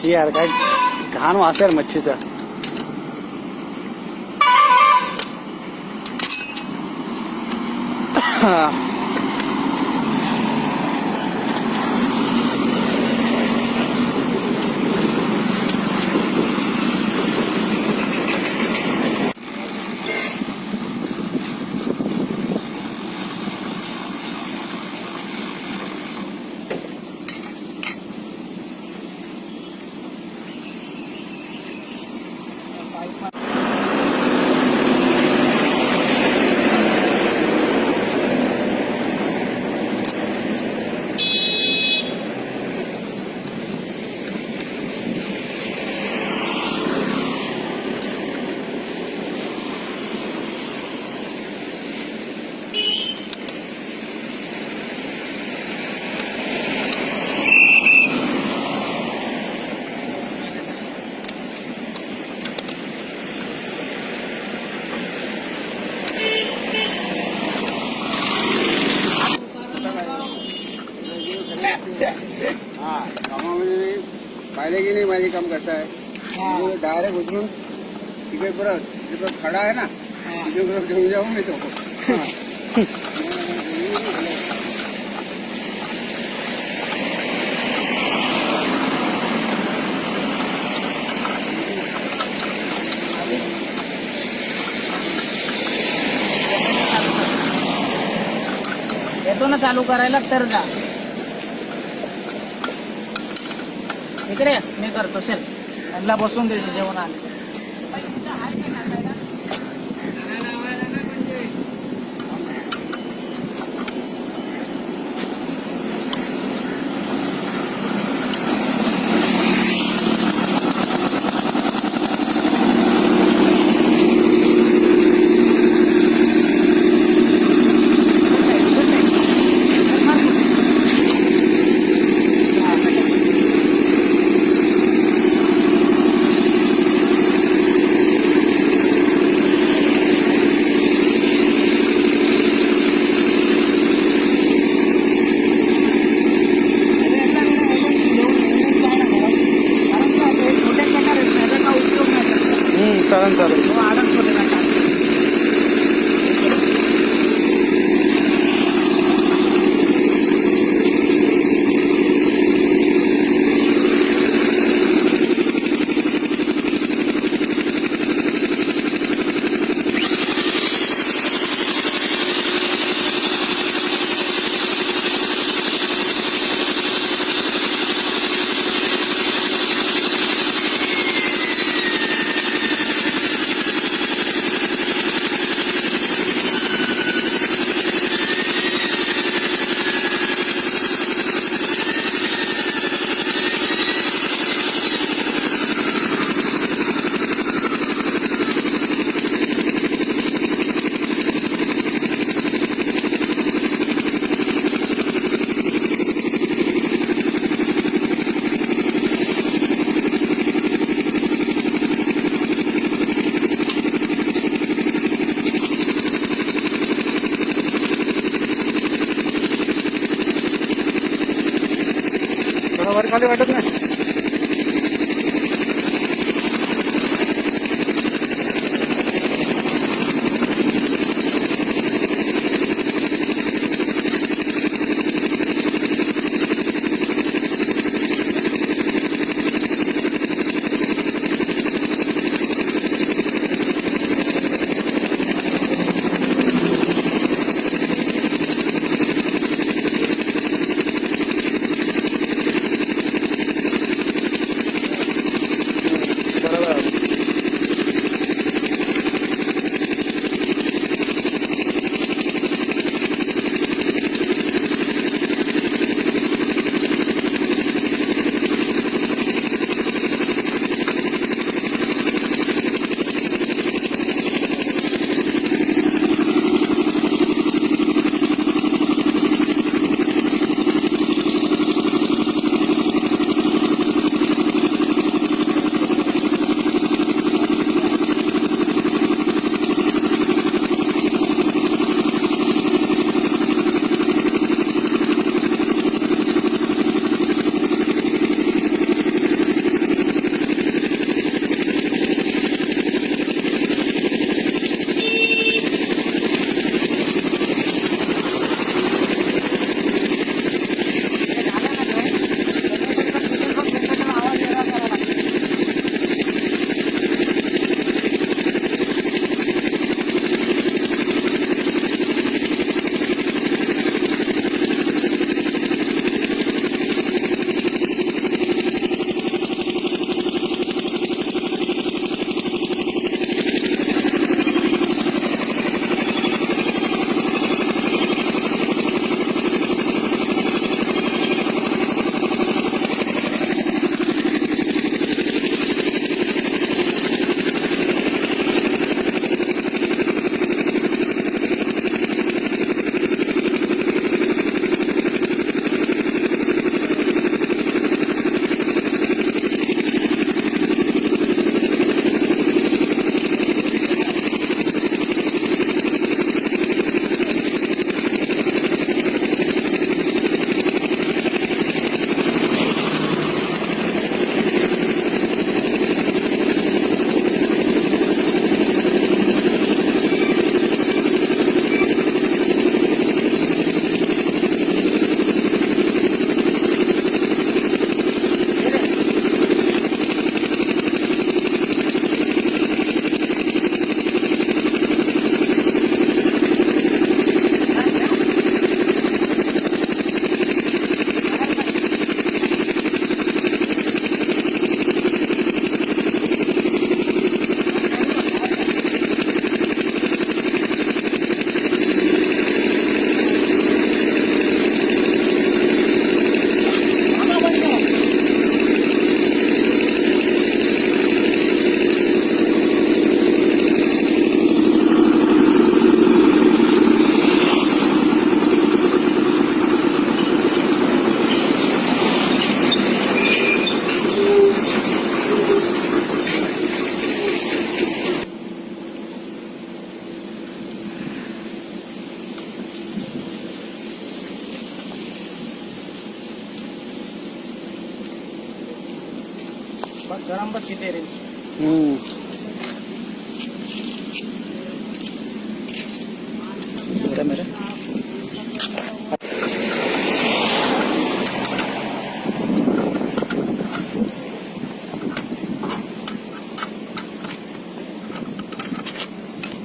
शी यार, काय घाण वास यार मच्छीचा. हा कामामध्ये पाहिले की नाही माझे काम कसं आहे. डायरेक्ट उचलून तिकडे परत खडा आहे ना तिकडे परत घेऊन जाऊन येतो. येतो ना चालू करायला तर जा इकडे. मी करतो चल. त्यांना बसून देतो जेवण आले. चालेल चालेल. वर खाली वाटत नाही. बस गरम बस सीधे रेंज मेरा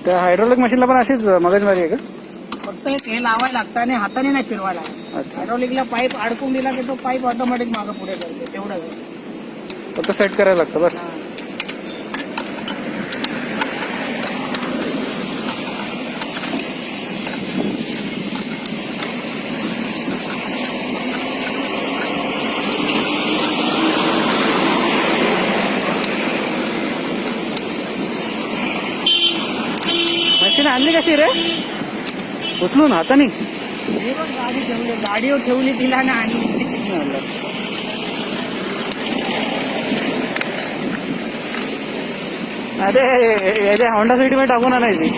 त्या हायड्रोलिक मशीनला पण अशीच मगजमारी आहे का? फक्त हे लावायला लागतं आणि हाताने नाही फिरवायला. अच्छा, हायड्रोलिकला पाईप अडकून दिला की तो पाईप ऑटोमॅटिक मागं पुढे करते तेवढं. फक्त सेट करायला लागतं बस. मशीन आणली कशी रे? उचलून हातानी? हे बघ गाडी ठेवली, गाडीवर ठेवली तिला ना आणि अरे याच्या होंडा सिटी मध्ये टाकून आणायची.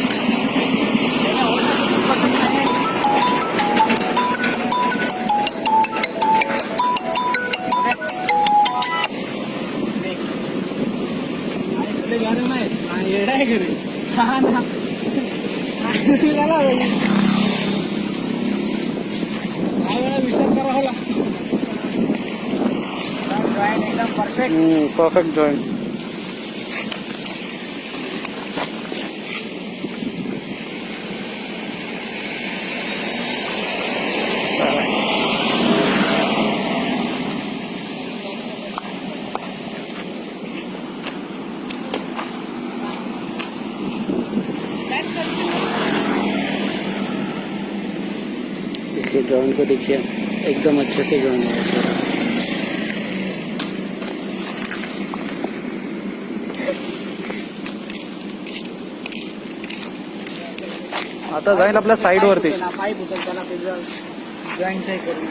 येडा आहे घरी. हा ना विचार करावा लागतो. एकदम परफेक्ट. Perfect joint. जॉइंट को देखिए, एकदम अच्छे से जॉइंट है. आता जाईल आपल्या साईड वरती. पाईप उचल त्याला जॉईंट करून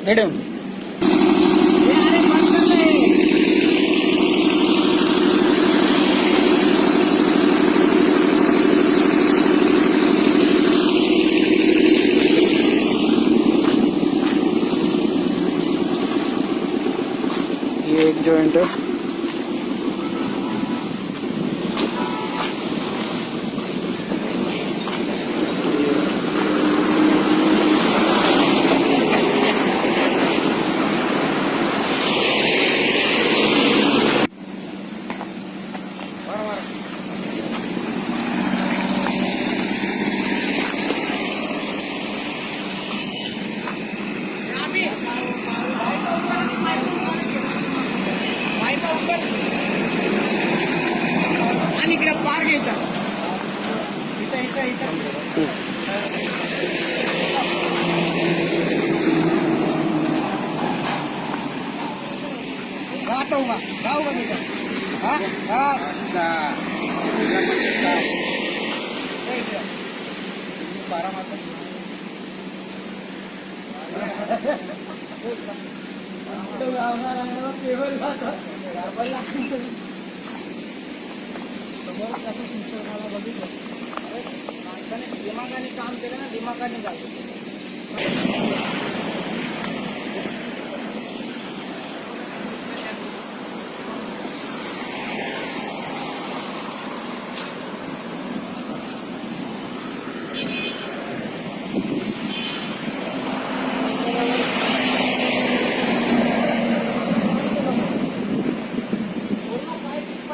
मॅडम ये एक जॉइंट है. आणि इकडे पार घ्यायचा. इथं इथं इथं राहतो उभा राहू का तिथं. बारा मात्र दिमागाने काम केलं ना, दिमागाने जातो.